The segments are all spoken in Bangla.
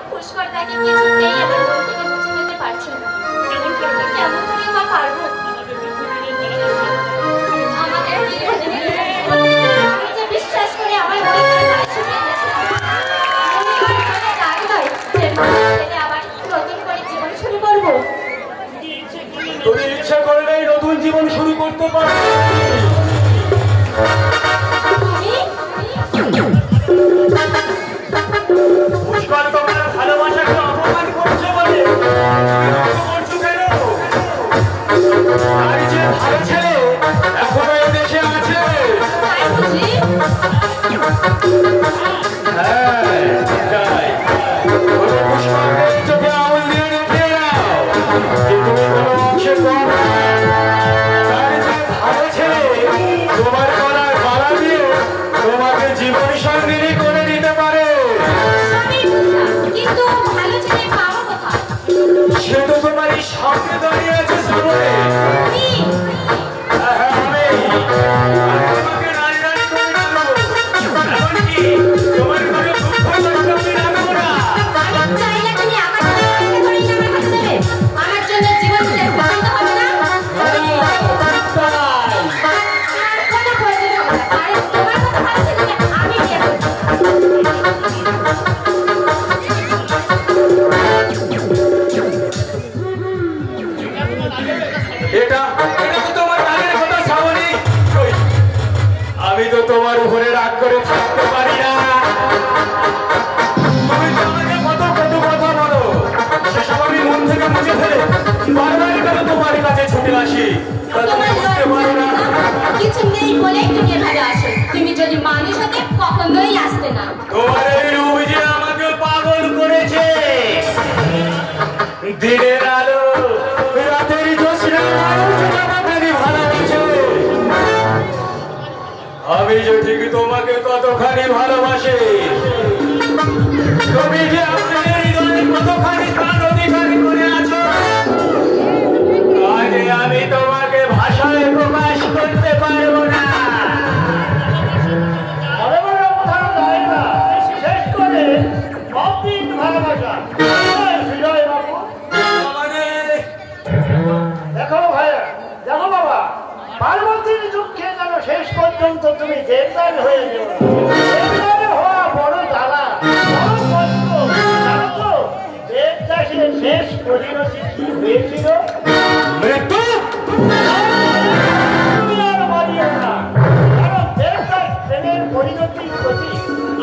পুষ্করদাকে কিছুতেই আমার মন থেকে মুছে যেতে পারছে না। কেমন করে বা পারবো? আমাদের আমি যে বিশ্বাস করে আমার মনে আবার নতুন করে জীবন শুরু করবো। তুমি ইচ্ছা করলেই নতুন জীবন শুরু করতে পারো। পুষ্কর তোমার ভালোবাসাকে অপমান করছে বলে করছো কেন? আর যে ভালো ছেলে এখনো এই দেশে আছে। হ্যাঁ তাই পুষ্করকে চোখে আঙুল দিয়ে রেখে দাও যে তুমি কোনো অংশে কম। তার যে ভালো ছেলে তোমার গলার মালা দিয়ে তোমাকে জীবন সঙ্গিনী করে দিতে পারে। কিন্তু ভালো ছেলে পাওয়া কোথায়? সে তো তোমারই সামনে দাঁড়িয়ে আছে সামনে। তোমাকে নারী নারী করে দেবো। এমনকি তোমার কোনো দুঃখ কষ্ট আমি রাখবো না। চাইলে তুমি আমার জন্য জীবন দিতে বন্ধ হবে না। কথা বলতে হবে না। তোমার কথা ভালো ছেলেকে আমি বিয়ে করবো। আমি তো তোমার উপরে রাগ করে থাকতে পারি না। তুমি তো আমাকে কত কত কথা বলো, সেসব আমি মন থেকে মুছে ফেলে বারবার কেন তোমার কাছে ছুটে আসি? তুমি বুঝতে পারো না কিছু নেই বলেই তুমি এখানে আসো। তুমি যদি মানুষ হতে কখনোই আসতে না। তোমার এই রূপ যে আমাকে পাগল করেছে। দিনের আলো রাতের জ্যোৎস্না আমাকে ভালোবাসে। আমি যে ঠিক তোমাকে কতখানি ভালোবাসি, তুমি যে আমাদের হৃদয়ে কতখানি প্রাণ অধিকারী করে আছো, আজ আমি তোমাকে ভাষায় প্রকাশ করতে পারবো না। দেখো ভাইয়া, দেখো বাবা, পার্বতীর দুঃখে যেন শেষ পর্যন্ত তুমি দেবদার হয়ে যাও। দেবদার হওয়া বড় জ্বালা, বড় কষ্ট। জানো তো দেবদাসের শেষ পরিণতি কি হয়েছিল? মৃত্যু। তুমি আর বলিও না, কারণ দেবদাস প্রেমের পরিণতির প্রতি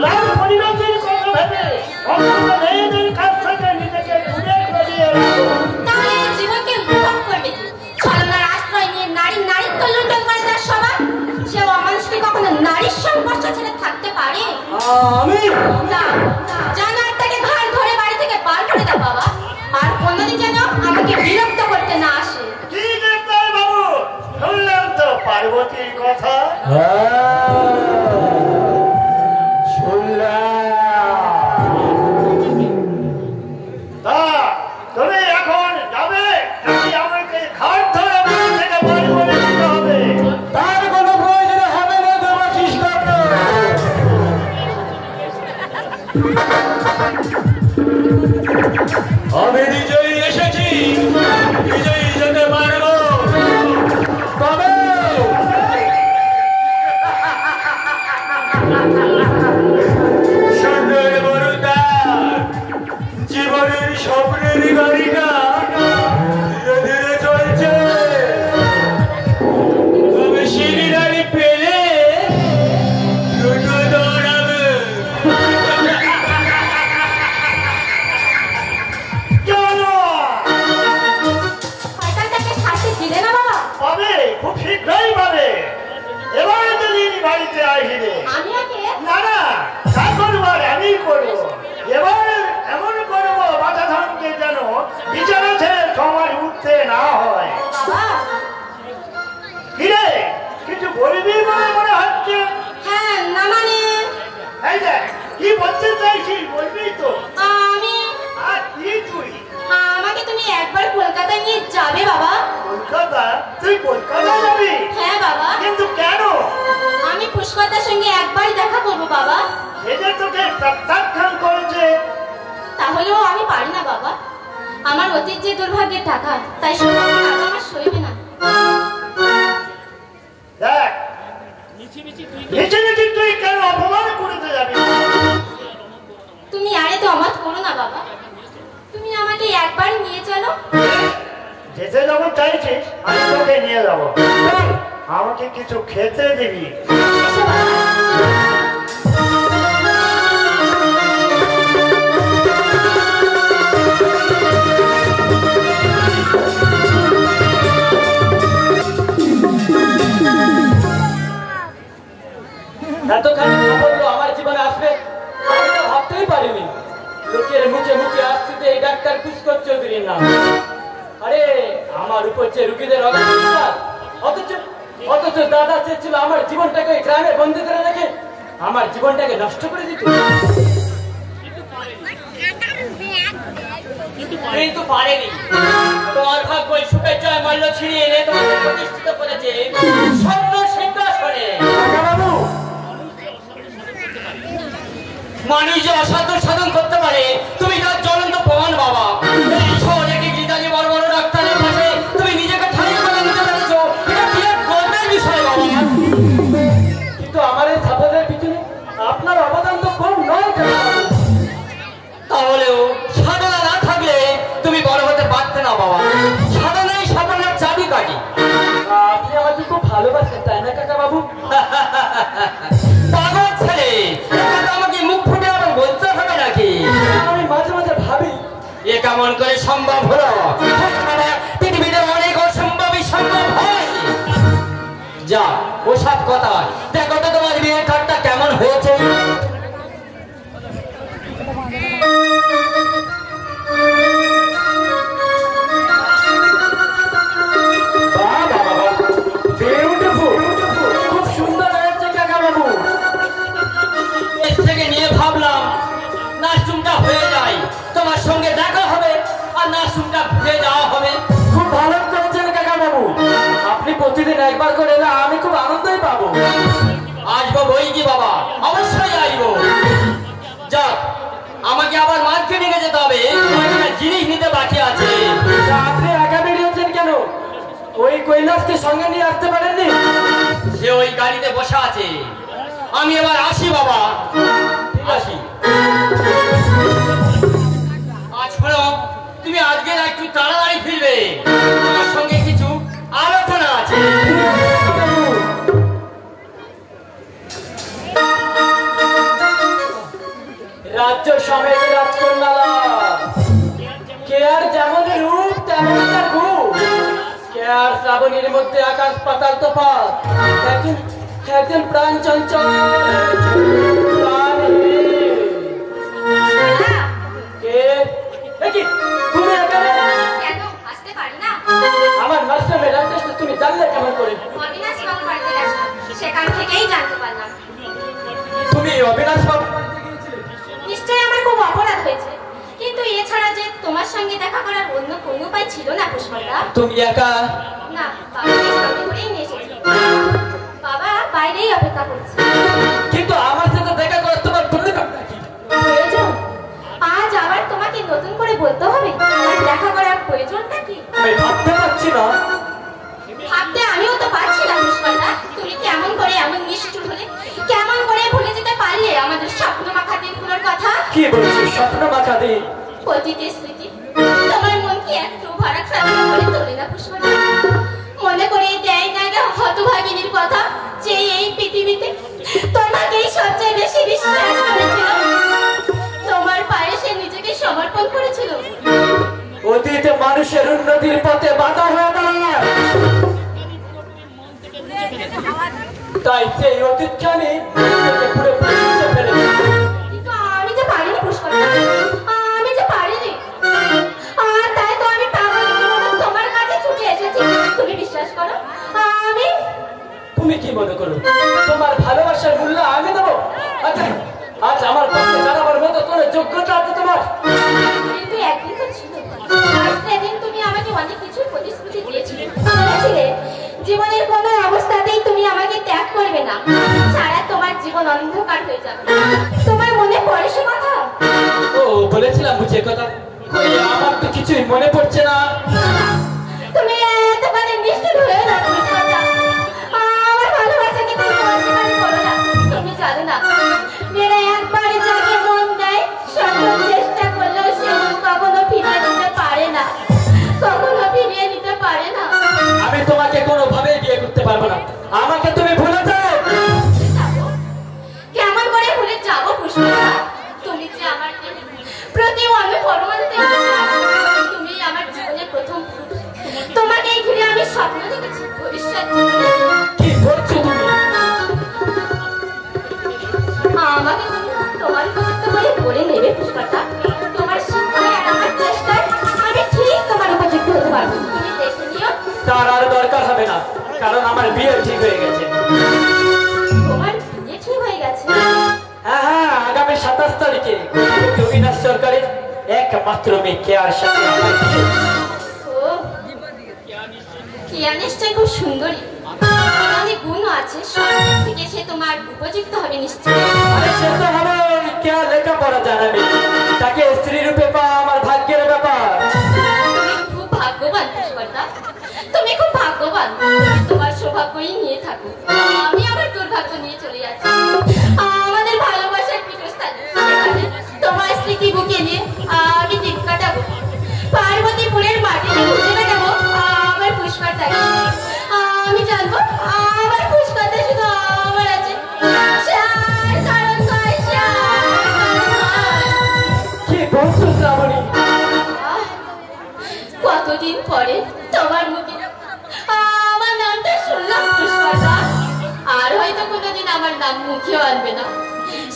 তার পরিণতির কথা ভেবে অন্তত মেয়েদের কাছ থেকে নিজেকে দূরে সরিয়ে রাখো। তাহলে জীবনকে উপভোগ করবে কি? ছলনার আশ্রয় নিয়ে নারী নারীত্ব লুণ্ঠন করে তার স্বভাব। সে অমানুষকে কখনো নারীর সংস্পর্শ ছেড়ে থাকতে পারে? আমি না, জানো তাকে ঘাড় ধরে বাড়ি থেকে বার করে দাও বাবা। আর কোনোদিন যেন আমাকে বিরক্ত করতে না আসে। কি দেবদার বাবু, শুনলাম তো পার্বতীর কথা। তা তুমি এখন যাবে নাকি আমাকে ঘাট ধরে বাড়ি থেকে বার করে দিতে হবে? তার কোনো প্রয়োজন হবে না দেবাশিস দত্ত। আমি নিজেই এসেছি, নিজেই যেতে পারবো। তবে সুন্দর বরুদা জীবনের স্বপ্নের গাড়িটা ধীরে ধীরে চলছে। তবে সিঁড়ি পেলে দুটো দৌড়াবে। শয়তানটাকে শাস্তি দিলে না বাবা? পাবে, খুব শীঘ্রই পাবে। এবার যদি বাড়িতে আসবে আমি আগে না না, তা করবার আমি করবো। এবার এমন করবো বাধা ধরতে যেন বিচারা ছেড়ে সময় উঠতে না হয়। বাবা। কিরে, কিছু বলবি বলে মনে হচ্ছে? হ্যাঁ, না মানে এই যে কি বলতে চাইছিস বলবি তো? আমি আর কি তুই? আমাকে তুমি একবার কলকাতায় নিয়ে যাবে বাবা? কলকাতা? তুই কলকাতা যাবি? হ্যাঁ বাবা। কিন্তু কেন? আমি পুষ্করদার সঙ্গে একবারই দেখা করবো বাবা। এদের তোকে প্রত্যাখ্যান করেছে। তাহলে হলেও আমি পারি না বাবা। আমার অতীত যে দুর্ভাগ্যের টাকা, তাই সব আমার সইবে না। দেখ, নিচে নিচে তুই কেন অপমান করতে যাবি? তুমি আরে তো অমত করো না বাবা। তুমি আমাকে একবার নিয়ে চলো। যেতে যখন চাইছিস আমি তোকে নিয়ে যাবো। আমাকে কিছু খেতে দিবি। এসো বাবা। এতখানি সাফল্য আমার জীবনে আসবে আমি তো ভাবতেই পারিনি। লোকের মুখে মুখে আসছে যে এই ডাক্তার পুষ্কর চৌধুরীর নাম। আরে আমার উপর যে রুগীদের অবিশ্বাস, অথচ দাদা চেয়েছিল আমার জীবনটাকে ওই গ্রামে বন্দি করে রেখে আমার জীবনটাকে নষ্ট করে দিতে, কিন্তু পারেনি। তোমার ভাগ্য সুখের জয় মল্ল ছিঁড়িয়ে এনে তোমাকে প্রতিষ্ঠিত করেছে স্বর্ণ সিংহাসনে। মানুষ যে অসাধ্য সাধন করতে পারে তুমি তার জ্বলন্ত প্রমাণ বাবা। গীতালি বড় বড় ডাক্তারের কাছে তুমি নিজেকে ঠাড়িয়ে করে নিতে পেরেছো, এটা বিরাট গর্বের বিষয় বাবা। কিন্তু আমার এই সাফল্যের পিছনে আপনার অবদান তো কম নয়। তাহলেও সাধনা না থাকলে তুমি বড় হতে পারতে না বাবা। সাধনাই সাফল্যের চাবিকাঠি। আপনি আমাকে খুব ভালোবাসেন তাই না কাকা বাবু? পাগল ছেলে, আমাকে মুখ ফুটে আবার বলতে হবে নাকি? আমি মাঝে মাঝে ভাবি এ কেমন করে সম্ভব হলো? পৃথিবীতে অনেক অসম্ভবই সম্ভব হয়। যা ওসব কথা, দেখো তো তোমার বিয়ের কার্ডটা কেমন হয়েছে। খুব সুন্দর হয়েছে কাকা বাবু। এর থেকে নিয়ে ভাবলাম নার্সিংটা হয়ে যায়, তোমার সঙ্গে দেখা হবে আর নার্সিংটা ঘুরে যাওয়া হবে। খুব ভালো করেছেন কাকা বাবু। আপনি প্রতিদিন একবার করে এলে আমি খুব আনন্দই পাবো। আসবো বই কি বাবা, অবশ্যই আসবো। যাক, আমাকে আবার মার্কেটিং এ যেতে হবে, জিনিস নিতে বাকি আছে। আপনি একা বেরিয়েছেন কেন? ওই কৈলাসকে সঙ্গে নিয়ে আসতে পারেননি? সে ওই গাড়িতে বসে আছে। আমি এবার আসি বাবা, আসি। আজ শোনো, তুমি আজকে একটু তাড়াতাড়ি ফিরবে, তোমার সঙ্গে কিছু আলোচনা আছে। রাজ্য সমেত রাজকন্যারা কে আর যেমন রূপ তেমন তার গুণ। কে আর শ্রাবণীর মধ্যে আকাশ পাতাল তফাৎ। একজন প্রাণ চঞ্চল, তুমি এখানে কেন আসতে পারি না? আমার মাস্টারের অ্যাড্রেসটা তুমি জানলে কেমন করে? অবিনাশ বাবু বাড়িতে গেছে, সেখান থেকেই জানতে পারলাম। তুমি অবিনাশ বাবু বাড়িতে গিয়েছিলে? নিশ্চয়ই আমার খুব অপরাধ হয়েছে, কিন্তু এছাড়া যে তোমার সঙ্গে দেখা করার অন্য কোনো উপায় ছিল না পুষ্পলতা। তুমি একা? না, বাবাকে সঙ্গে করেই নিয়ে এসেছি। বাবা বাইরেই অপেক্ষা করছে। কিন্তু আমার সাথে দেখা করার তোমার প্রয়োজনটা কি? প্রয়োজন? আজ আবার তোমাকে নতুন করে বলতে হবে আমার দেখা করার প্রয়োজনটা কি? আমি ভাবতে পারছি না। ভাবতে আমিও তো পারছি না পুষ্পলতা। তুমি কেমন করে এমন নিষ্ঠুর হলে? কেমন করে ভুলে যেতে পারলে আমাদের স্বপ্ন মাখা দিনগুলোর কথা? কি বলছো স্বপ্ন মাখা দিন? অতীতের স্মৃতি তোমার মন কি একটু ভারাক্রান্ত করে তোলে না পুষ্পলতা? মনে করে দেয় না হতভাগিনীর কথা, যে এই পৃথিবীতে তোমাকেই সবচেয়ে বেশি বিশ্বাস করেছিল, তোমার পায়ে সে নিজেকে সমর্পণ করেছিল। অতীতে মানুষের উন্নতির পথে বাধা হয়ে দাঁড়ায়, তাই সেই অতীতকে আমি পুরোপুরি মুছে ফেলেছি। কিন্তু আমি যে পারিনি পুষ্পলতা, আমি যে পারিনি। আর তাই তো আমি পাগলের মতো তোমার কাছে ছুটে এসেছি। তুমি বিশ্বাস করো আমি। তুমি কি মনে করো তোমার ভালোবাসার মূল্য আমি দেবো? আচ্ছা, আজ আমার পক্ষে দাঁড়াবার মতো কোনো যোগ্যতা আছে তোমার? কিন্তু একদিন তো ছিল, আর সেদিন তুমি আমাকে অনেক কিছু প্রতিশ্রুতি দিয়েছিলে। বলেছিলে জীবনের কোনো অবস্থাতেই তুমি আমাকে ত্যাগ করবে না, সারা তোমার জীবন অন্ধকার হয়ে যাবে। তোমার মনে পড়ে সে কথা? ও বলেছিলাম বুঝে কথা। ওই আমার তো কিছুই মনে পড়ছে না। তুমি এতখানি নিষ্ঠুর হয়ে না পুষ্পলতা। আমার ভালোবাসাকে তুমি অস্বীকার করো না। তুমি জানো না মেয়েরা একবার যাকে মন দেয় শত চেষ্টা করলেও সে মন কখনো ফিরিয়ে দিতে পারে না, কখনো ফিরিয়ে দিতে পারে না। আমি তোমাকে কোনোভাবেই বিয়ে করতে পারবো না। আমাকে তুমি ভুলে যাও। যাবো? কেমন করে ভুলে যাবো পুষ্পলতা? তুমি যে আমার প্রতি অনুপরমাণুতে তুমি আমার জীবনের প্রথম পুরুষ। তোমাকে ঘিরে আমি স্বপ্ন দেখেছি ভবিষ্যৎ জীবনে। কি করছো তুমি? আমাকে তুমি তোমার উপযুক্ত বলে বলে নেবে পুষ্পলতা। তোমার শিক্ষায় আর আমার চেষ্টায় আমি ঠিক তোমার উপযুক্ত হতে পারবো। তুমি দেখে নিও। তার আর দরকার হবে না, কারণ আমার বিয়ে ঠিক হয়ে গেছে। তোমার বিয়ে ঠিক হয়ে গেছে? হ্যাঁ হ্যাঁ, আগামী 27 তারিখে অবিনাশ সরকারের একমাত্র মেয়ে কেয়ার সাথে আমার বিয়ে। ও, কেয়া নিশ্চয় খুব সুন্দরী, অনেক গুণও আছে। সব দিক থেকে সে তোমার উপযুক্ত হবে নিশ্চয়। আরে সে তো হবে, কেয়া লেখাপড়া জানাবে, তাকে স্ত্রী রূপে পাওয়া আমার ভাগ্যের ব্যাপার। তুমি খুব ভাগ্যবান পুষ্পলতা, তুমি খুব ভাগ্যবান। তুমি তোমার সৌভাগ্যই নিয়ে থাকো, আমি আমার দুর্ভাগ্য নিয়ে চলে যাচ্ছি আমাদের ভালোবাসার পীঠস্থানে। সেখানে তোমার স্মৃতি বুকে নিয়ে আমি দিন কাটাবো। পার্বতীপুরের মাটিতে খুঁজে বেড়াবো আমার পুষ্পলতাকে। আমি জানবো আমার পুষ্পলতা শুধু আমার আছে। কি বলছো শ্রাবণী? কতদিন পরে তোমার মুখে আমার নামটা শুনলাম পুষ্পলতা। আর হয়তো কোনোদিন আমার নাম মুখেও আনবে না।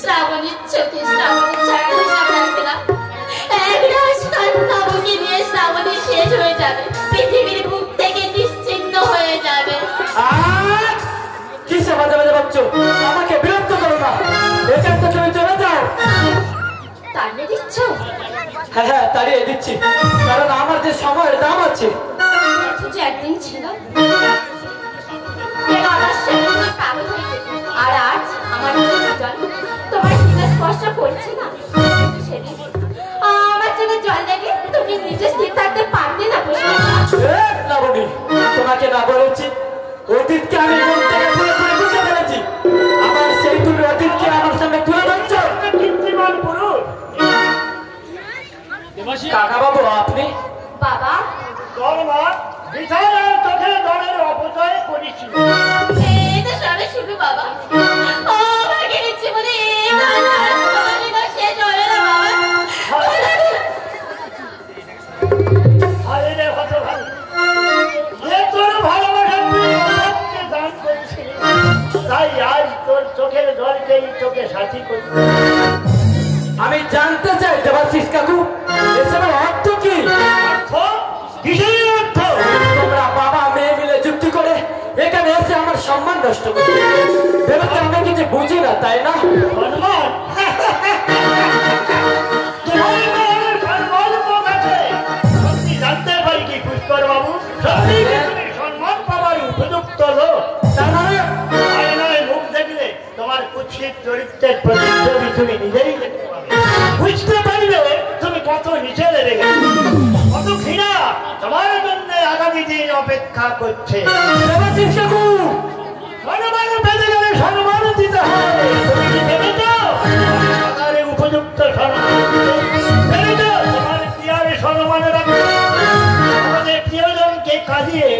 শ্রাবণীর চোখে শ্রাবণীর ছায়া হিসাবে রাখবে না। একরাশ কান্না বুকে নিয়ে শ্রাবণী শেষ হয়ে যাবে, পৃথিবীর বুক থেকে নিশ্চিহ্ন হয়ে যাবে। কি সে বাজে বাজে ভাবছো? আমাকে বিরক্ত করো না, এখান থেকে তুমি চলে যাও। তাড়িয়ে দিচ্ছ? হ্যাঁ হ্যাঁ, তাড়িয়ে দিচ্ছি, কারণ আমার যে সময়ের দাম আছে। যে একদিন ছিল আমার সেদিন পাগল হয়ে যেত, আর আজ আমার চোখের জল তোমার হৃদয় স্পর্শ করছে না। সেদিন আমার চোখে জল দেখে তুমি নিজে স্থির থাকতে পারতে না পুষ্পলতা। শ্রাবণী, তোমাকে না বলেছি অতীতকে আমি মন থেকে পুরো পুরো বুঝে ফেলেছি। আমার সেই তুমি অতীতকে আমার সামনে তুলে ধরছো। কীর্তিমান পুরুষ কাকা বাবু আপনি? বাবা, তোর মা বিছানার চোখে দলের অপচয় করেছিল। এই তো সবে শুরু বাবা। আমাকে নিচ্ছে বলে শেষ হবে না বাবা। আরে রে হতভাগী, যে তোর ভালোবাসার তুই আমাকে দান করেছিলি, তাই আজ তোর চোখের জলকেই তোকে সাথী করতে। আমি জানতে চাই দেবাশিস কাকু, এসবের অর্থ কি? অর্থ? কিসের অর্থ? তোমরা বাবা মেয়ে মিলে যুক্তি করে এখানে এসে আমার সম্মান নষ্ট করতে ভেবেতে আমি কিছু বুঝি না, তাই না? সম্মান? তোমার মেয়ের সম্মান পথ আছে। সত্যি জানতে পারি কি পুষ্কর বাবু, সত্যি কি তুমি সম্মান পাওয়ার উপযুক্ত লোক? তার মানে আয়নায় মুখ দেখলে তোমার কুৎসিত চরিত্রের প্রতিচ্ছবি তুমি নিজেই দেখতে পাবে। বুঝতে পারবে তুমি কত নিচে নেমে গেছো, কত ঘৃণা তোমার জন্য আগামী দিন অপেক্ষা করছে। দেবাশিস কাকু, সম্মান পেতে গেলে সম্মান দিতে হবে। তুমি কি ভেবেছ সরকারে উপযুক্ত সম্মান দিতে? ভেবেছ তোমার প্রিয়ারে সম্মান রাখবে? আমাদের প্রিয়জনকে কাঁদিয়ে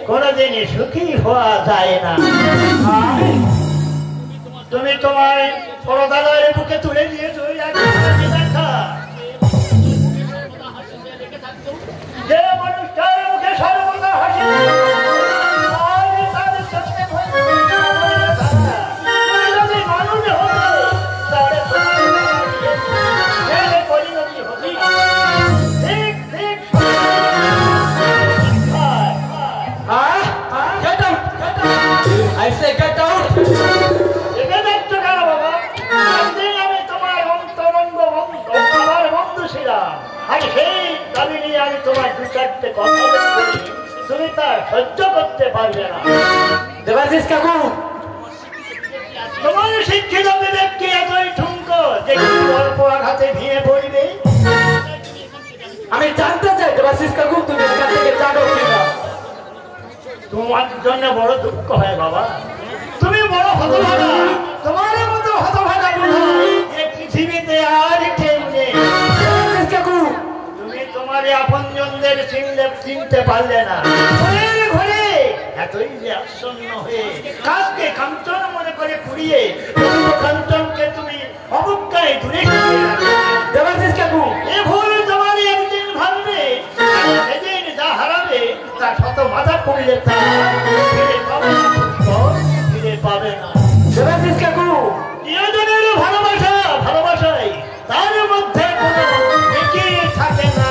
কোনোদিন সুখী হওয়া যায় না। তুমি তোমার পরদালের বুকে তুলে দিয়েছো দেখা যে মানুষটার মুখে সর্বদা হাসি, তার চোখে যদি মানুষ হতো তাহলে তোমার পরিণতি হতো। ঠিক ঠিক get out! I say get out! একে দেখছো কেন বাবা? একদিন আমি তোমার অন্তরঙ্গ আমার বন্ধু ছিলাম, আর সেই দাবি নিয়ে আমি তোমার দু চারটে কথা বলি, তুমি তা সহ্য করতে পারবে না। দেবাশিস কাকু, তোমার শিক্ষিত বিবেককে এতই ঠুনকো যে অল্প আঘাতে ভেঙে পড়বে। আমি জানতে চাই দেবাশিস কাকু তুমি এখান থেকে জানো কিনা। তোমার জন্য বড় দুঃখ হয় বাবা, তুমি বড় হতভাগা। তোমার মতো হতভাগা এই পৃথিবীতে আর কেউ নেই। কাকু তুমি তোমার আপনজনদের চিনতে পারলে না। ঘরে ঘরে এতই যে আচ্ছন্ন হয়ে কাজকে কাঞ্চন মনে করে পুড়িয়ে কাঞ্চনকে তুমি অবজ্ঞায় দূরে দেবাশিস কাকু এ ভুল তোমার একদিন ভাববে, সেদিন যা হারাবে তা শত মাথা পড়লে তা ফিরে পাবে না, ফিরে পাবে না। দেবাশিস কাকু প্রিয়জনের ভালোবাসা ভালোবাসাই, তার মধ্যে কোনো এগিয়ে থাকে না।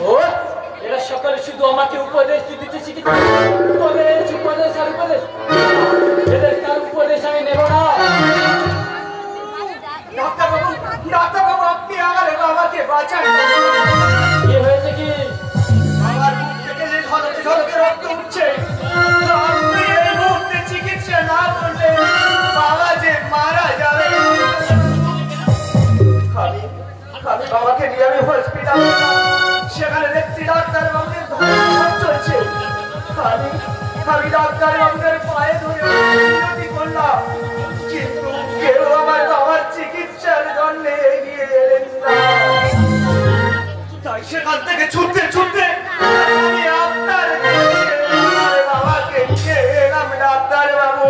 ও এরা সকলে শুধু আমাকে উপদেশ দিতে শিখেছে। উপদেশ উপদেশ আর উপদেশ, এদের কার উপদেশ আমি নেব না। ডাক্তারবাবু আপনি আমার বাবাকে বাঁচান। কি হয়েছে কি? আমার মুখ থেকে যে ঝলকে ঝলকে রক্ত উঠছে, আপনি এই মুহূর্তে চিকিৎসা না করলে বাবা যে মারা যাবে। আমি বাবাকে নিয়ে আমি হসপিটাল, সেখানে দেখছি ডাক্তারবাবুদের ধর্ম চলছে। আমি ডাক্তারবাবুদের পায়ে ধরে বিনতি করলাম, কিন্তু কেউ আমার বাবার চিকিৎসার জন্য এগিয়ে এলেন না। তাই সেখান থেকে ছুটতে ছুটতে আমি আপনার বাবাকে নিয়ে এলাম। ডাক্তারবাবু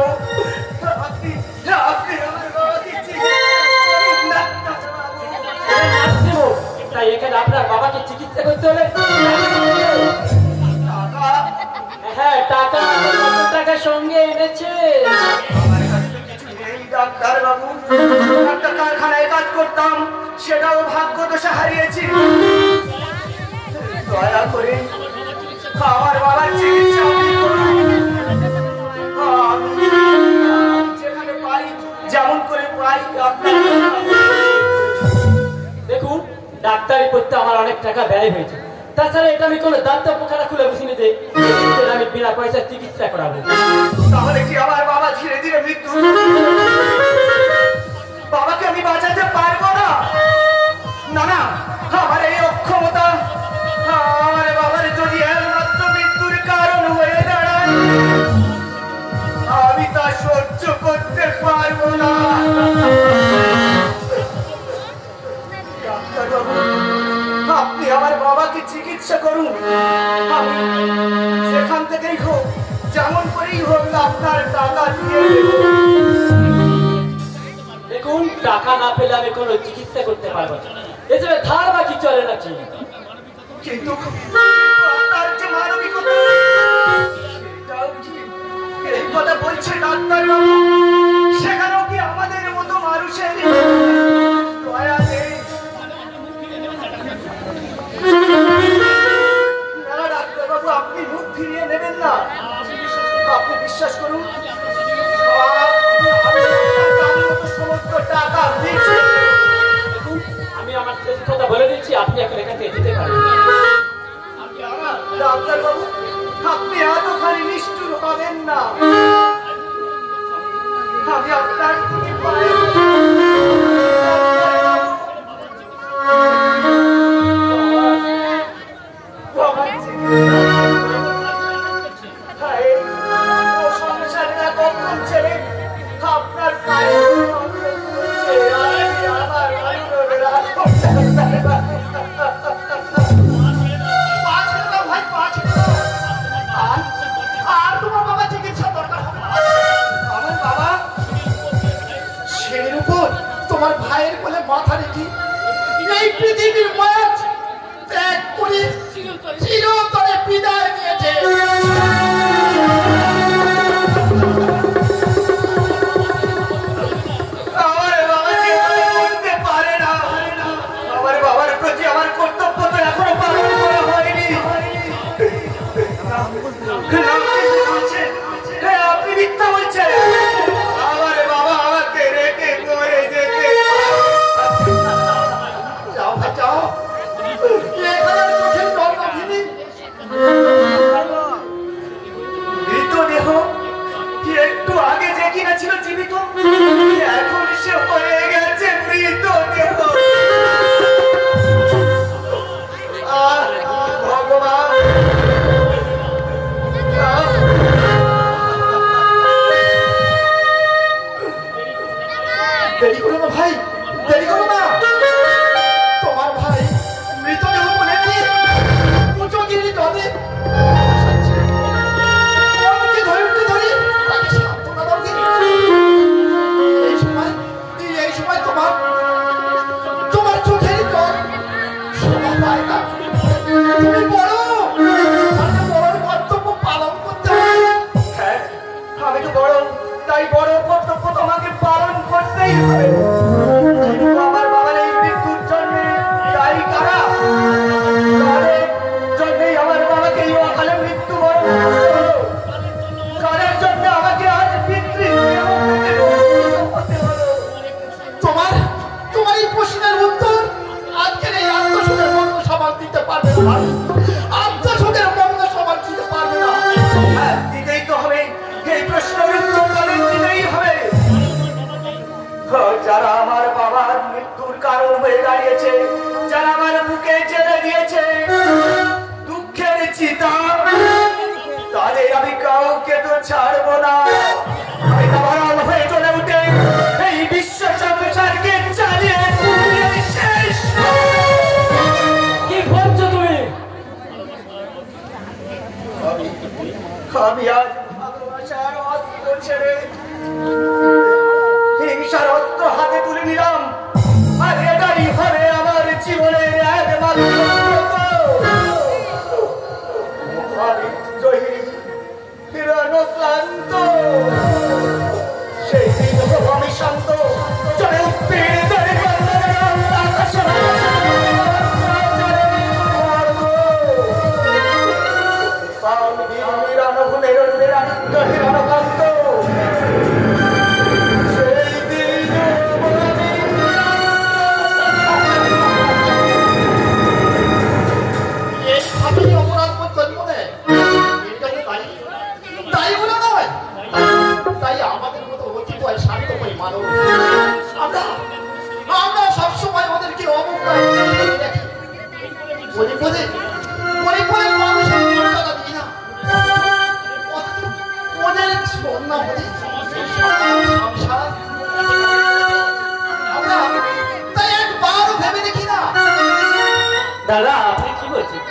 আপনি আমার বাবাকে চিকিৎসা করুন। তাই এখানে আপনার বাবাকে চিকিৎসা করতে হলে হ্যাঁ টাকা, কত টাকা সঙ্গে এনেছে? আমার কাছে তো কিছু নেই ডাক্তারবাবু, একটা কারখানায় কাজ করতাম, সেটাও ভাগ্য দোষে হারিয়েছি। দয়া করে আমার বাবার চিকিৎসা আপনি করুন। আমি যেখানে পাই, যেমন করে পাই আপনার। দেখুন ডাক্তারি করতে আমার অনেক টাকা ব্যয় হয়েছে, তাছাড়া এটা আমি কোনো দাঁতখানা খুলে বসিনি যে আমি বিনা পয়সায় চিকিৎসা করাবো। তাহলে কি আমার বাবা ধীরে ধীরে মৃত্যু? বাবাকে আমি বাঁচাতে পারবো না। না না, আমার এই অক্ষমতা আমার বাবার যদি একমাত্র মৃত্যুর কারণ হয়ে দাঁড়ায়, আমি তা সহ্য করতে পারবো না। ডাক্তারবাবু আপনি আমার বাবাকে চিকিৎসা করুন। আমি যেখান থেকেই হোক, যেমন করেই হোক আপনার টাকা দিয়ে দেব। দেখুন টাকা না পেলে আমি কোনো চিকিৎসা করতে পারবো না, এছাড়া ধার বাকি চলে না। কিন্তু আপনার যে মানবিকতা, সেটাও কি এই কথা বলছে ডাক্তারবাবু? সেখানেও কি আমাদের মতো মানুষের দয়া নেই? না ডাক্তারবাবু আপনি মুখ ফিরিয়ে নেবেন না। আপনি বিশ্বাস করুন, সমস্ত টাকা আমি আমার কথা বলে দিচ্ছি, আপনি এখন এখান থেকে যেতে পারেন। ডাক্তারবাবু আপনি এতখানি নিষ্ঠুর হবেন না। আমি আপনার আপনার আর তোমার বাবা চিকিৎসা দরকার হবে। আমার বাবা সের উপর তোমার ভাইয়ের কোলে মাথা রেখে এই পৃথিবীর মাঝ ত্যাগ করে চিরতরে বিদায় নিয়েছে। আমার বাবা যেভাবে করতে পারে না, আমার বাবার প্রতি আমার কর্তব্য তো এখনো পালন করা হয়নি। আপনি মিথ্যা বলছেন। আমার বাবা আমাকে রেখে করে যেতে যাও ভাই যাও, এখানে চোখের জল না ভিনি। কিনা ছিল জীবিত, এখন সে হয়ে গেছে মৃত দেহ। ভগবান, দেরি করো না ভাই, দেরি করো না। তোমার ভাই মৃতদেহ বলে নিয়ে উঁচুগিরি নদে ধরে তাকে সান্ত্বনা দাও দিন। এই সময় তোমার চোখের জল শোভা পায় না। তুমি বড় কর্তব্য পালন করতে হবে। হ্যাঁ, আমি তো বড়, তাই বড় কর্তব্য তোমাকে পালন করতেই হবে। আমার বাবার এই মৃত্যুর জন্য দায়ী কারা? কারের জন্যই আমার বাবাকে এই অকালে মৃত্যু বরণ করতে হলো। কারের জন্য আমাকে আজ পিতৃদেহ হতে হলো। তোমার এই প্রশ্নের উত্তর আজকের এই আত্মশোকের মগ্ন সমাজ দিতে পারবে না। আত্মশোকের মগ্ন সমাজ দিতে পারবে না। হ্যাঁ, দিতেই তো হবে। এই প্রশ্নের উত্তর তাদের দিতেই হবে। যারা আমার বাবার মৃত্যুর কারণ হয়ে দাঁড়িয়েছে, যারা আমার বুকে জেলে দিয়েছে দুঃখের চিতা, তাদের আমি কাউকে তো ছাড়বো না। আমি দাবানল হয়ে চলে উঠে এই বিশ্ব সংসারকে চালিয়ে পুড়িয়ে শেষ। কি করছো তুমি? আমি আজ ভালোবাসার অস্ত্র ছেড়ে হিংসার অস্ত্র হাতে তুলে নিলাম। আর এটাই হবে আমার জীবনের একমাত্র বিদ্রোহী রণক্লান্ত। সেই দিন হব আমি শান্ত, চলে উঠবে আমরা সবসময় ওদেরকে অবজ্ঞা মানুষের মর্যাদা দিই না। ওদের সন্না সংসার আমরা তাই একবারও ভেবে দেখি না। দাদা, আপনি কি বলছেন?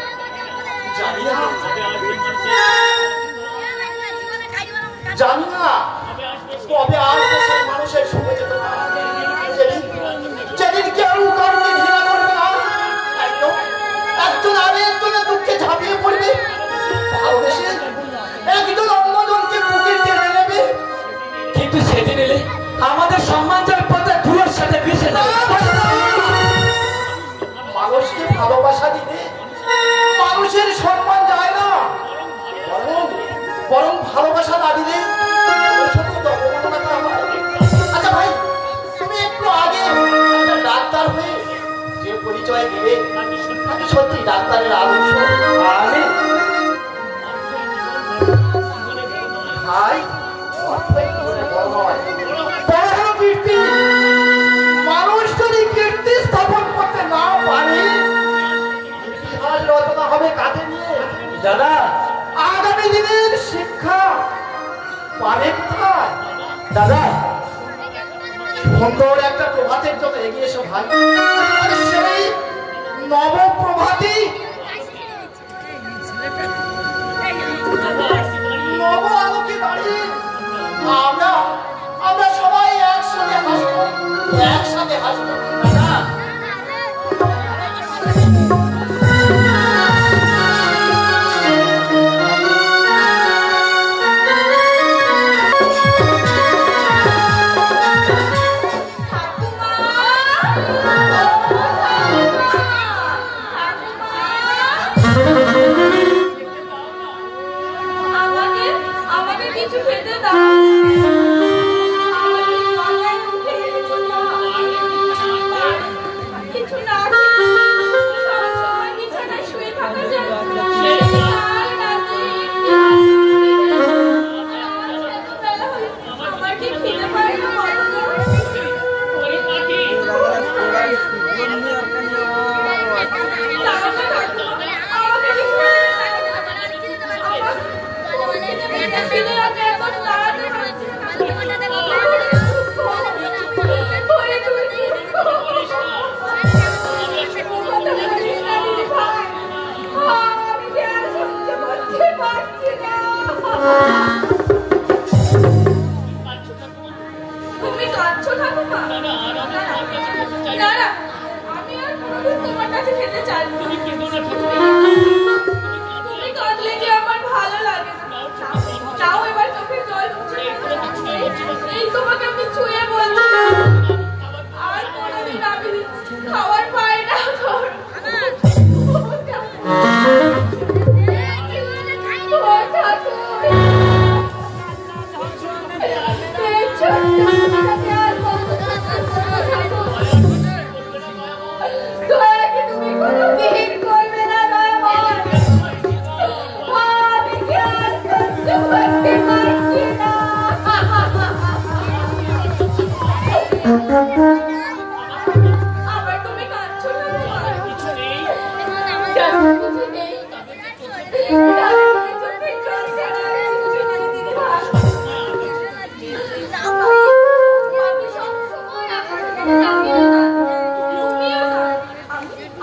জানি না কবে আর মানুষের সঙ্গে যেত না। যেদিন কেউ কাউকে ঘৃণা করবে না, একজন আরেকজনের দুঃখে ঝাঁপিয়ে পড়বে, ভালোবেসে একজন অন্যজনকে বুকে টেনে নেবে। কিন্তু সেদিন এলে আমাদের সম্মান যার পথে ধুলোর সাথে মিশে যাবে। মানুষকে ভালোবাসা দিলে মানুষের সম্মান যায় না, বরং ভালোবাসা না দিলে আচ্ছা ভাই, তুমি একটু আগে ডাক্তার হয়ে যে পরিচয় দিলে, আমি সত্যি ডাক্তারের আদর্শ। আমি ভাই মানুষ যদি কীর্তি স্থাপন করতে না পারে, ইতিহাস রচনা হবে কাকে নিয়ে? দাদা, আগামী দিনের শিক্ষা পাবে কোথায়? দাদা, সুন্দর একটা প্রভাতের জন্য এগিয়ে এসো ভাই। আর সেই নবপ্রভাতী নব আলোকে দাঁড়িয়ে আমরা সবাই একসাথে হাসবো, একসাথে হাসবো। দাদা, আমাকে কাঁদছো ঠাকুমা? না না, আমি আর কোনোদিন তোমার কাছে খেতে চাই না। তুমি কাঁদলে যে আমার ভালো লাগে না। যাও এবার চোখের জল মুছে এই তোমাকে আমি ছুঁয়ে বলছি আর কোনোদিন আমি খাওয়ার পাই না। তুমি কোনোদিন করবে না দয়াময়। আমি কি আর সহ্য করতে পারছি না। আবার তুমি কাঁদছো না? কিছু নেই।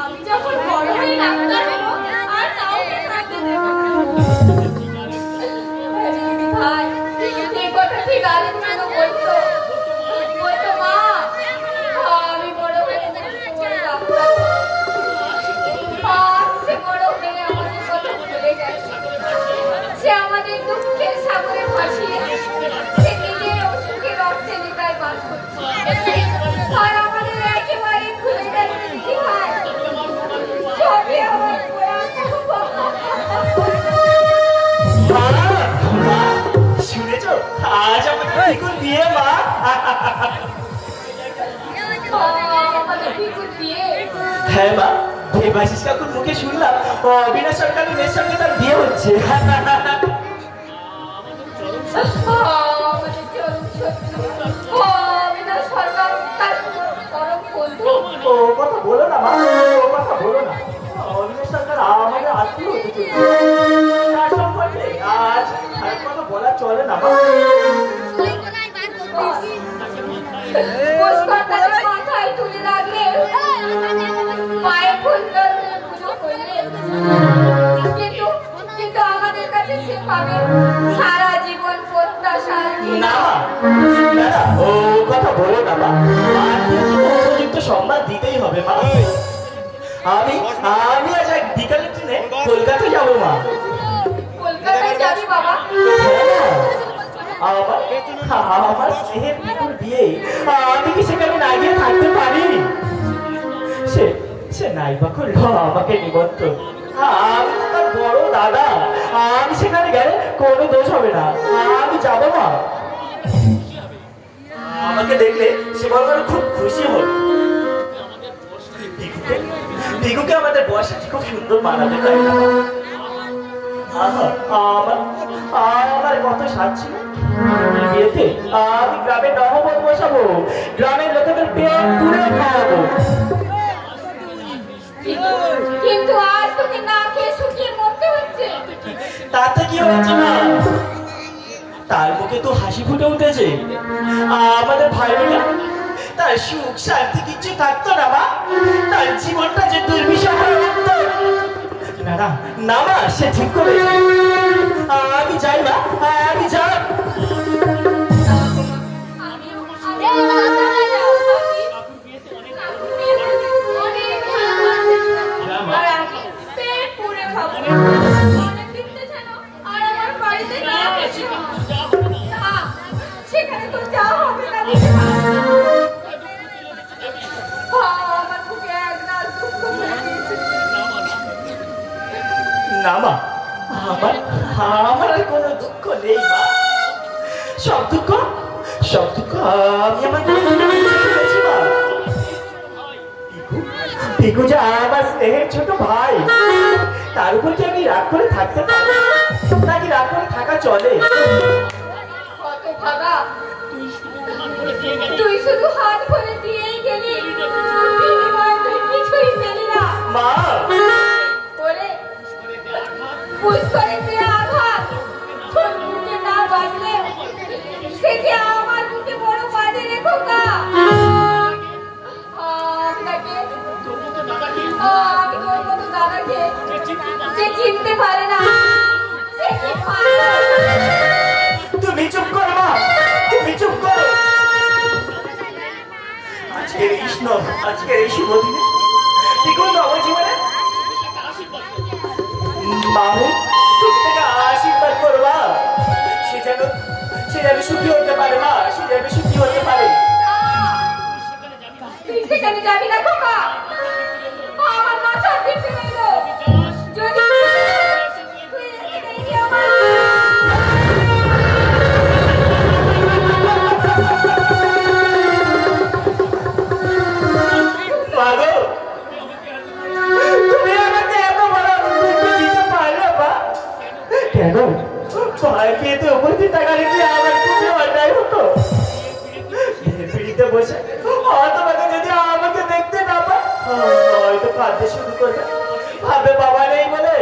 আমি যখন বড় হয়ে ডাক্তার হবো আর কাউকে থাকতে দেবো না। ভাই এই কথা ঠিক আগে কেন বলতো? বলতো মা আমি বড় হয়ে ডাক্তার হবো। সে বড় হয়ে আমাদের কথা ভুলে যায়। সে আমাদের দুঃখের সাগরে ভাসিয়ে সে নিজের অসুখের অর্থনীতায় বাস করছে। আর আমাদের একেবারে ভুলে যাচ্ছে ইতিহাস। সবই আমার শুনেছ আজ আমাদের পিকুর বিয়ে মা। আমাদের পিকুর বিয়ে? হ্যাঁ মা, দেবাশিস কাকুর মুখে শুনলাম অবিনাশ সরকারের মেয়ের সঙ্গে তার বিয়ে হচ্ছে। আমাদের চরম শত্রু অবিনাশ সরকার তার পরম বন্ধু। ও কথা বলো না মা, ও কথা বলো না। অবিনাশ সরকার আমাদের আত্মীয় হতে চলছে। তার সম্পর্কে আজ আর কথা বলা চলে না মা। মাথায় তুলে রাখলে পায়ে ফুল পুজো করলে কিন্তু আমাদের কাছে সে পাবে সারা জীবন প্রত্যাশা। না না, ও কথা বলো না মা। উপযুক্ত সম্মান দিতেই হবে মা। আমি আজ এক বিকালের ট্রেনে কলকাতা যাবো মা। কলকাতায় যাবি বাবা? আমার স্নেহের পিকুর বিয়ে, আমি কি সেখানে না গিয়ে থাকতে পারি? সে নাইবা করলো আমাকে নিমন্ত্রণ। আমি তো তার বড় দাদা, আমি সেখানে গেলে কোনো দোষ হবে না। আমি যাবো মা। আমাকে দেখলে সে বড় খুব খুশি হল। পিকুকে আমাদের বয়সে খুব সুন্দর মানাবে, তাই না? আমার কত সাজ ছিল বিয়েতে। আমি গ্রামের নহবত বসাবো, গ্রামের লোকেদের পেট পুড়ে খাওয়াবো। কিন্তু আজ তোকে না খেয়ে শুকিয়ে মরতে হচ্ছে। তাতে কি হয়েছে না? তার মুখে তো হাসি ফুটে উঠেছে। আমাদের ভাই বোনা তার সুখ শান্তি কিছু থাকতো না মা। তার জীবনটা যে দুর্বিষহ হয়ে উঠত। না না মা, সে ঠিক করেছে। আমি যাই মা, আমি যাই। সেখানে তো যাওয়া হবে না। আমার বুকে এক রাত দুঃখ ভরে দিয়েছে। না মা, আমার আর কোনো দুঃখ নেই মা। সব দুঃখ আমি আমার মা। পিকু যে আমার স্নেহের ছোট ভাই, তার উপর কি আমি রাগ করে থাকতে পারি? নাকি রাগ করে থাকা চলে? কত ভাগা, তুই শুধু হাত ভরে দিয়েই গেলি, তুই কিছুই পেলি না মা। ওরে বুঝ করে তুই আঘাত তোর বুকে না বাজলে সে যে আমার বুকে বড় বাজে রে খোকা। আমি তোর মতো দাদাকে যে চিনতে পারে না। তুমি চুপ করো মা, তুমি আজকে এই শুভ দিনে দেখুন তো আমার জীবনে মামু তুমি তাকে আশীর্বাদ করবা, সে যেন সুখী হতে পারে, মা সে যেন সুখী হতে পারে। তুই সেখানে যাবি না খোকা, আমার মাথা টিপে নিল। যদি তুই এখানে গিয়ে আমার মাগো তুমি আমাকে এত বড় অনুভূতি দিতে পারলে মা? কেন ভয় পেয়ে তো উপস্থিত থাকার কি আমার খুবই অন্যায় হতো? পিড়িতে বসে তোমাকে যদি আমাকে দেখতে না পায় হয়তো কাঁদতে শুরু করবে, ভাবে বাবা নেই বলে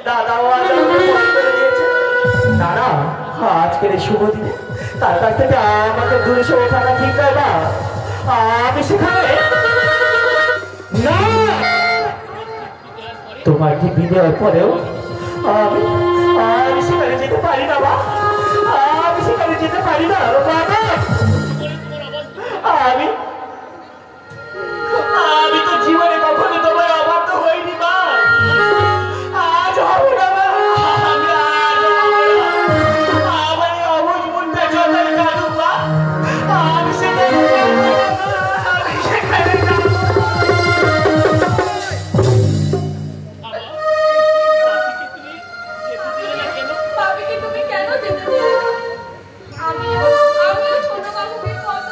দাদাও করে দিয়েছে। দাদা আজকের এই শুভ দিনে তার কাছ থেকে আমাকে দূরে সরে থাকা ঠিক নয় মা। আমি সেখানে না, তোমার কি বিদায়ের পরেও আমি সেখানে যেতে পারি না মা, আমি সেখানে যেতে পারি না বাবা। আমি তো জীবনে কখনো তোমার অবাধ্য হইনি মা, আজ হব না মা। আমি আজ হব না, আমার এই অবুঝ মনটা যতই কাঁদুক মা, আমি সেখানে যাব না, আমি সেখানে যাব না। বাবাকে তুমি কেন যেতে দিলে? আমিও ছোট বাবুকে কত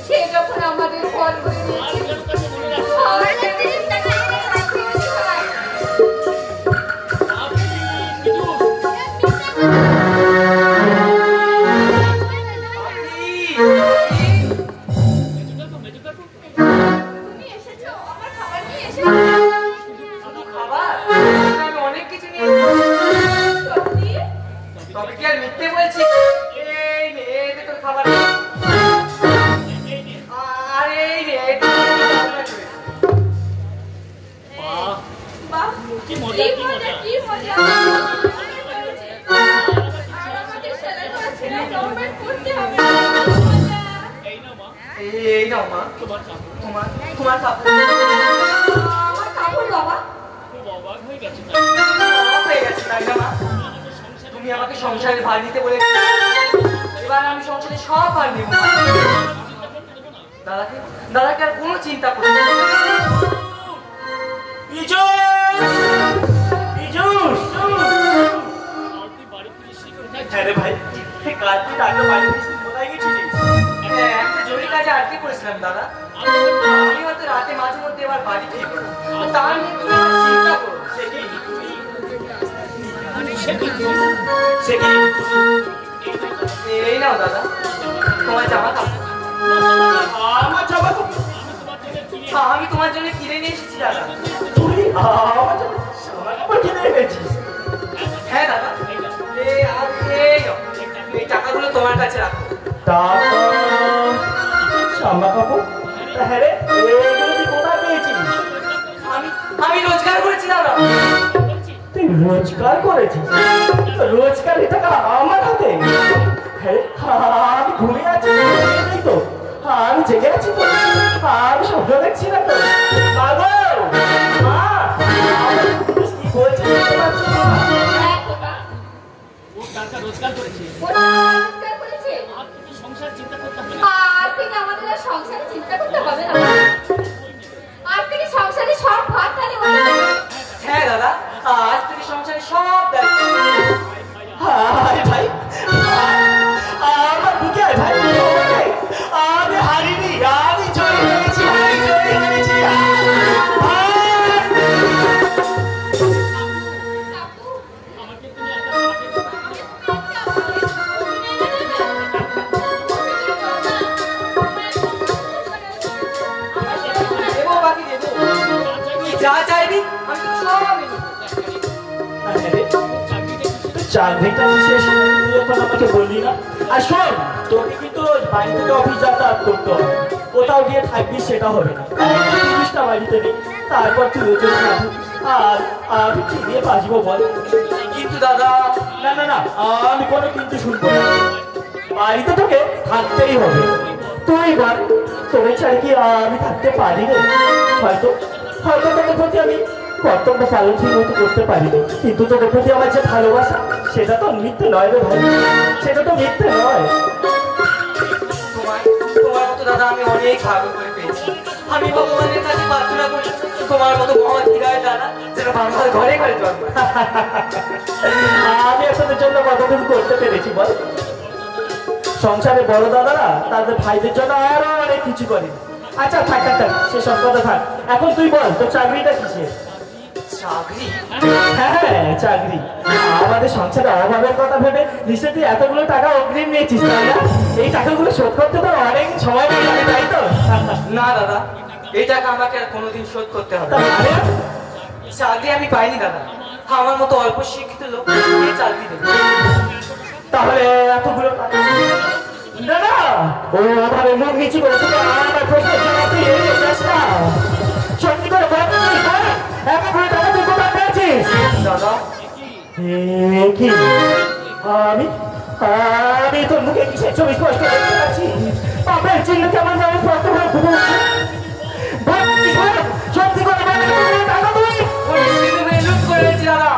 সে যখন আমাদের ফল করে দিয়েছে তুমি এসেছো, আমার খাবার নিয়ে এসেছো। খাবার আমি অনেক কিছু নিয়ে সত্যি? তবে কি আর মিথ্যে বলছি? এই নে, এই নে তোর খাবার। আর এই নে, এই নে তোর খাবার। বাহ, কি মজা, কি মজা। আর আমাদের সেলাই করা ছেলে গভর্নমেন্ট করতে হবে। মজা। এই নাও মা, তোমার কাপড়। আমার কাপড় বাবা। অবাক হয়ে গেছে তাই না মা? তুমি আমাকে সংসারের ভার নিতে বলে, এবার আমি সংসারে সব ভার নেব। দাদাকে আর কোনো চিন্তা করতে হবে না। হ্যাঁ রে ভাই, কাল তুই টাকা বাড়ি কোথায় গেছিলিস? একটা জরুরি কাজে আটকে পড়েছিলাম দাদা। আমি হয়তো রাতে মাঝে মধ্যে এবার বাড়ি ফিরবো, তার নিয়ে তুমি আমার চিন্তা করো। এই নাও দাদা তোমার জামা কাপড়। আমার জামা কাপড় আমি তোমার জন্য কিনে নিয়ে এসেছি দাদা। তুই আমার জামা কাপড় কিনে এনেছিস? হ্যাঁ দাদা, এই টাকাগুলো তোমার কাছে রাখো। টাকা, জামা কাপড়? হ্যাঁ রে, এগুলো তুই কোথায় পেয়েছিস? আমি রোজগার করেছি দাদা। তুই রোজগার করেছিস? রোজগারের টাকা আমার হাতে? হ্যাঁ, আমি ঘুরে আছি তো, আমি জেগে আছি তো, আমি স্বপ্ন দেখছি না তো। বাবা, মা, কি বলছিস বুঝতে পারছি না। হ্যাঁ খোকা, ও টাকা রোজগার করেছে, ও রোজগার করেছে। আর তুমি সংসার চিন্তা করতে হবে না। আজ থেকে আমাদের আর সংসারে চিন্তা করতে হবে না। আজ থেকে সংসারে সব ভাত তাহলে হয়ে যাবে। হ্যাঁ দাদা, আজ থেকে সংসারে সব দায়িত্ব। হায় ভাই, আমার বুকে আয় ভাই, আমি হারিনি, আমি জয় হয়েছি ভাই, জয় হয়েছি। কাকু, আমাকে তুমি একটা মাঠে দেবো, বাকি দেবো। তুই যা চাইবি আমি তোকে সব এনে দেবো। চাকরিটা শেষ হয়ে তুই এখন আমাকে বললি না। আর শোন, তোকে কিন্তু রোজ বাড়ি থেকে অফিস যাতায়াত করতে হবে, কোথাও গিয়ে থাকবি সেটা হবে না। জিনিসটা বাড়িতে নেই, তারপর তুই ওই জন্য আর আমি কি দিয়ে বাঁচবো বল? কিন্তু দাদা, না না না, আমি কোনো কিন্তু শুনবো না। বাড়িতে তোকে থাকতেই হবে। তুই বল, তোরে ছাড়া কি আমি থাকতে পারি রে? হয়তো হয়তো তোদের প্রতি আমি কর্তব্য পালন ঠিক মতো করতে পারিনি, কিন্তু তোদের প্রতি আমার যে ভালোবাসা সেটা তো মিথ্যে নয় রে ভাই, সেটা তো মিথ্যে নয়। তোমার মতো দাদা আমি অনেক ভাগ্য করে পেয়েছি। আমি ভগবানের কাছে প্রার্থনা করি তোমার মতো মহৎ হৃদয়ের দাদা যেন আমার ঘরে ঘরে জন্ম। আমি তোদের জন্য কতদিন করতে পেরেছি বল? সংসারে বড় দাদারা তাদের ভাইদের জন্য আরো অনেক কিছু করে। আচ্ছা থাক থাক থাক, সেসব কথা থাক। এখন তুই বল, তোর চাকরিটা কিসের? চাকরি? হ্যাঁ চাকরি। আমাদের সংসারে অভাবের কথা ভেবে নিশ্চয় তুই এতগুলো টাকা অগ্রিম নিয়েছিস, তাই না? এই টাকাগুলো শোধ করতে তো অনেক সময় লাগে, তাই তো? না দাদা, এই টাকা আমাকে আর কোনোদিন শোধ করতে হবে না। চাকরি আমি পাইনি দাদা, আমার মতো অল্প শিক্ষিত লোক এই চাকরি দেবে। তাহলে এতগুলো না না, ও ওভাবে মুখ নিচু করে তুমি আমার প্রশ্নের জবাব তুই এড়িয়ে যাস না। সত্যি করে বল, তুই বল, এতগুলো টাকা তুই কোথায় পেয়েছিস? দাদা কি আমি আমি তোর মুখে কিসের ছবি স্পষ্ট দেখতে পাচ্ছি? পাপের চিহ্ন কেমন যেন স্পষ্ট হয়ে ফুটে উঠছে। সত্যি করে বল, টাকা তুই লুট করে এনেছি দাদা।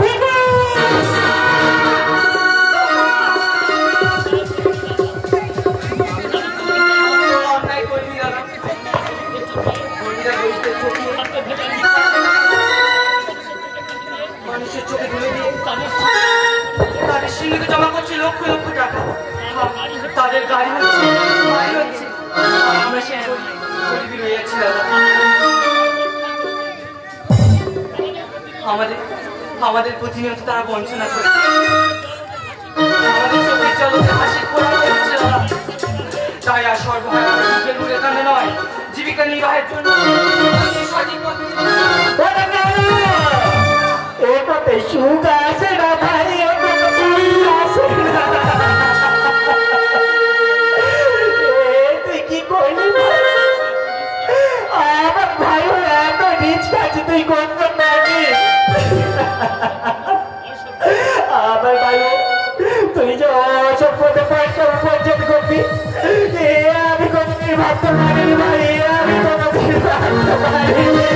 অন্যায় করিনি দাদা, মানুষের চোখে ধুলে দিয়ে তাদের সিন্ধুকে জমা করছে লক্ষ লক্ষ টাকা। তাদের গাড়ি হচ্ছে, বাড়ি হচ্ছে, আমরা সে গরিবই রয়ে যাচ্ছি দাদা। আমাদের প্রতিনিয়ত তারা বঞ্চনা করে, আমাদের চোখের জলকে হাসির ফোড়া হয়ে যাচ্ছে দাদা। তাই আর সর্বহারা মুখের মুখে কান্দে নয়, জীবিকা নির্বাহের জন্য সঠিক পথ এটাতে সুখ আছে না ভাই, আসে না। তুই কি করলি আমার ভাই? এত রিচ কাছে তুই করতে পারবি? আমার ভাই তুই যে অসব পদে পর্যন্ত করবি, আমি কোনদিন ভাবতে পারিনি ভাই, আমি কোনদিন ভাবতে পারিনি।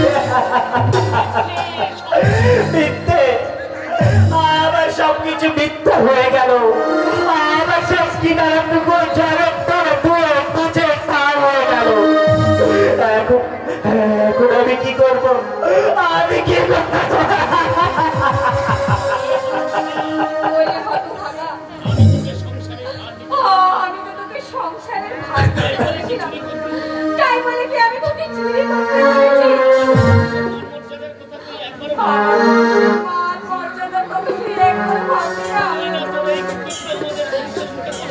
মিথ্যে, আমার সবকিছু মিথ্যা হয়ে গেল। আমার শেষ কিনারটুকু ঝড়ের পরে বুঝে পার হয়ে গেল। এখন আমি কি করব? আমি কি করবো? আমি তো তোকে সংসারের ভাগ করে বলেছিলাম, তাই বলে কি আমি তোকে চুরি করতে বলেছি? আমার মর্যাদার কথা তুই একবার ভাবলি না?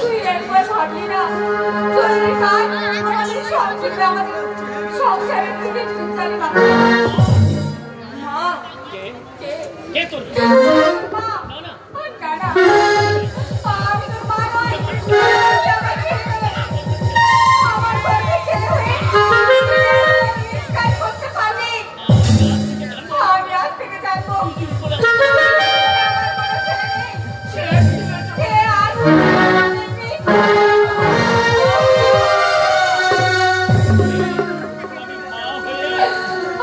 তুই একবার ভাবলি না চুরির কাজ আমাদের সংসারে, আমাদের সংসারের দিকে চুনকালি মারবে? মা কে তোর মা, ও দাদা, আমি তোর মা নই। তুই আমাকে ছেড়ে দে। আমার ঘরে ছেলে হয়ে তুই কাজ করতে পারবি? আমি আজ থেকে জানবো আমার কোনো ছেলে নেই। সে আজ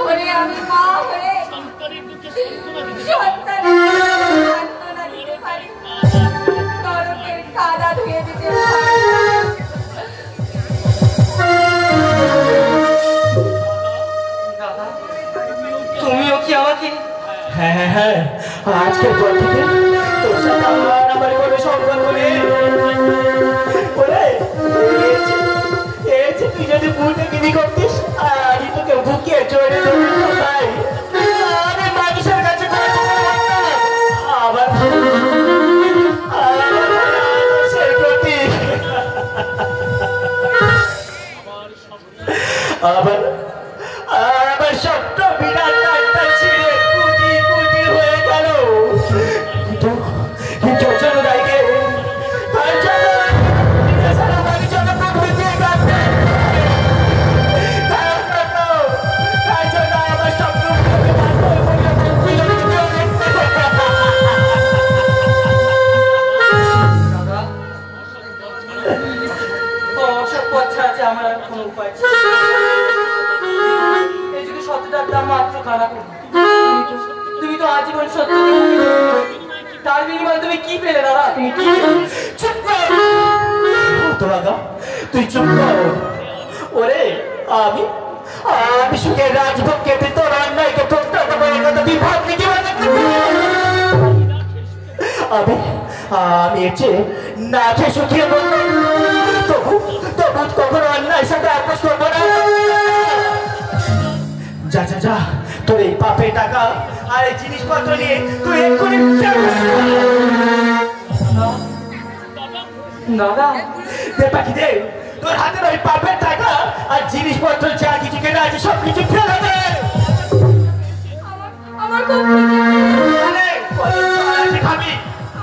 ওরে আমি মা হয়ে সন্তানের দুঃখে সান্ত্বনা দিতে সন্তানের সান্ত্বনা দিতে পারি, নরকের কাদা ধুয়ে দিতে পারি। দাদা, তুমিও কি আমাকে? হ্যাঁ হ্যাঁ হ্যাঁ, আজকের পর থেকে তোর সাথে আমার কোনো সম্পর্ক নেই। ওরে তুই যদি ভুলটা কিনি করতিস, আমি তোকে বুকে চড়ে দেবো ভাই। আমি মানুষের কাছে আবার সেই প্রতি আবার আবার সবটা বিরাট একটা ছিঁড়ে কুটি কুটি হয়ে গেল। কিন্তু কিন্তু চলো গাইকে তার জন্য সারা বাড়ি জন্য প্রকৃতি গাছে তার জন্য আমার স্বপ্ন খারাপ তুমি তো আজীবন সত্য তার বিনিময়ে তুমি কি পেলে দাদা? তুমি কি চুপ কর তোমাকে তুই চুপ কর ওরে আমি সুখের রাজভোগকে তোর অন্যায়কে প্রত্যাখ্যান করে কথা বিভাগ আমি এর চেয়ে না খেয়ে সুখিয়ে বলবো তবু তবু কখনো অন্যায় সাথে আপোষ করবো না। যা যা যা তোর এই পাপের টাকা আর এই জিনিসপত্র নিয়ে তুই এক্ষুনি দাদা দে পাখি দে তোর হাতের ওই পাপের টাকা আর জিনিসপত্র যা কিছু কেনা আছে সব কিছু ফেলে দে। আমার খুব খাবি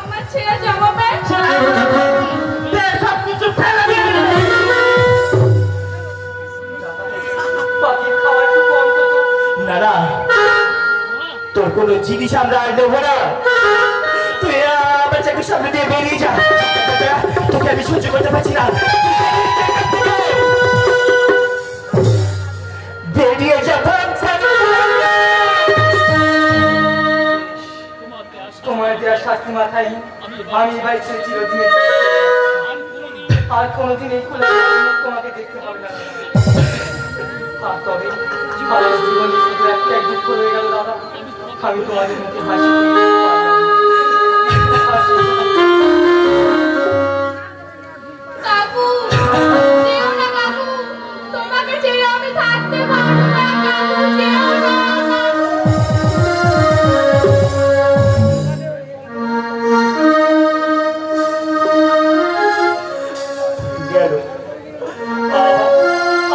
আমার ছেঁড়া জামা প্যান্ট সব কিছু ফেলে দে। পাখির খাবার একটু কম তো না না তোর কোনো জিনিস আমরা আর নেবো না তুই আমার চাকরির সামনে দিয়ে বেরিয়ে যা তোকে আমি সহ্য করতে পারছি না বেরিয়ে যা। তোমার দেওয়ার শাস্তি মাথায় আমি ভাই চিরদিনে আর কোনোদিন এই কুলে তোমাকে দেখতে হবে না। আর তবে আমার জীবনে শুধু একটাই দুঃখ রয়ে গেল দাদা আমি তোমাদের মুখে হাসি কাকু যেও না কাকু তোমাকে ছেড়ে আমি থাকতে পারবো না কাকু যেও না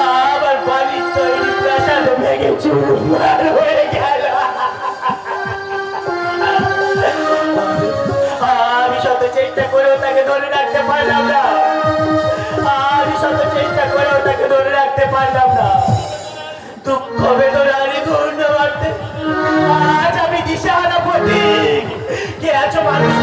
আমার বাড়ির তৈরি প্রাসাদ ভেঙে চুরমার হয়ে গেল। আমি শত চেষ্টা করেও তাকে ধরে রাখতে পারলাম না দুঃখ বেদনার ঘূর্ণ মারতে আজ আমি দিশাহারা পথিক কে আছো মানুষ